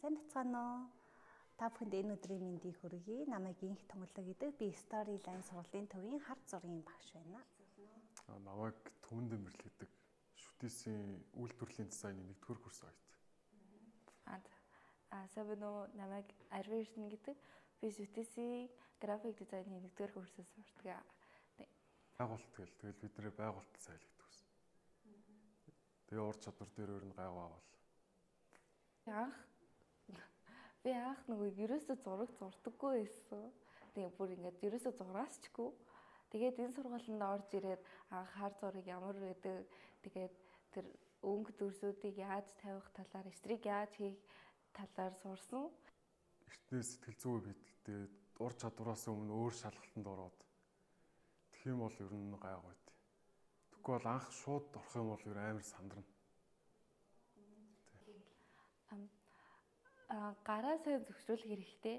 Сайн бацгаана уу? Та бүхэнд энэ өдрийн мэндийг хүргэе. Намайг Инх Томглог гэдэг. Би Storyline сургуулийн төвийн харт зургийн багш байна. Намайг Түмэн Дэмбэрл гэдэг. Шүтээсийн үйлдвэрлэлийн дизайны 1-р курс оёт. Сабино намайг Арвишн гэдэг. Би шүтээсийн график дизайны 1-р курсээс сурдаг. Байгуулт тэгэл бид нэр байгуулт сайн л гэдэг ус. Тэгээ ур чадвар дээр өөр нь гайваа бол. Би анх нөгөө ерөөсөө зураг зурдаггүй байсан. Тэгээ бүр ингээд ерөөсөө зураасчгүй. Тэгээд энэ сургуульд орж ирээд анх хар зураг ямар байдаг, тэгээд тэр өнгө дүрсүүдийг яаж тавих талаар, эстрийг яаж хийх талаар сурсан. Эртнээс сэтгэл зүй бэлдээ ур чадвараас өмнө өөр шалгалтанд ороод тэгэх юм бол ер нь гайваад. Тэгэхгүй бол анх шууд орох юм бол ер амар сандарна. Гараа сайн зөвшөөрөх хэрэгтэй.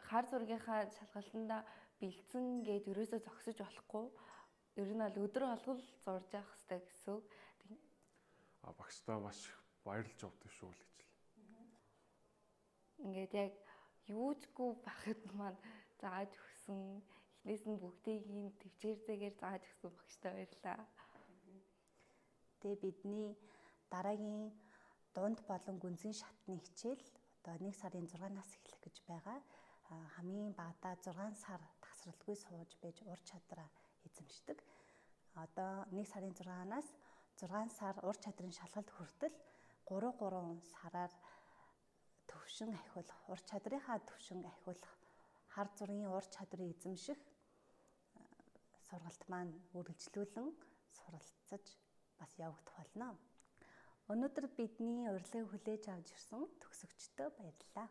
Хар зургийнхаа шалгалтанда бэлдсэн гээд ерөөсөө зогсож болохгүй. Ер нь бол өдөр болгол зурж явах хэрэгтэй гэсэн. Багштай маш баярлж явдаг шүү л гэж л. Ингээд яг юучгүй байхад маань зааж өгсөн. Эхнээс нь бүгдийг нь төвчээртэйгээр зааж өгсөн багштай баярлаа. Тэгээ бидний дараагийн дунд болон гүнзгий шатны хичээл одоо 1 сарын 6-наас эхлэх гэж байгаа. Хамгийн багадаа 6 сар тасралтгүй сууж байж ур чадвараа эзэмшдэг. Одоо 1 сарын 6-наас 6 сар ур чадрын шалгалт хүртэл 3 сараар төвшин ахиулах, ур чадрынхаа төвшин ахиулах, хар зургийн ур чадрыг эзэмших сургалт маань үргэлжлүүлэн суралцаж бас явагдах болно. Өнөөдөр бидний урилгыг хүлээж авч ирсэн төгсөгчдөө баярлалаа.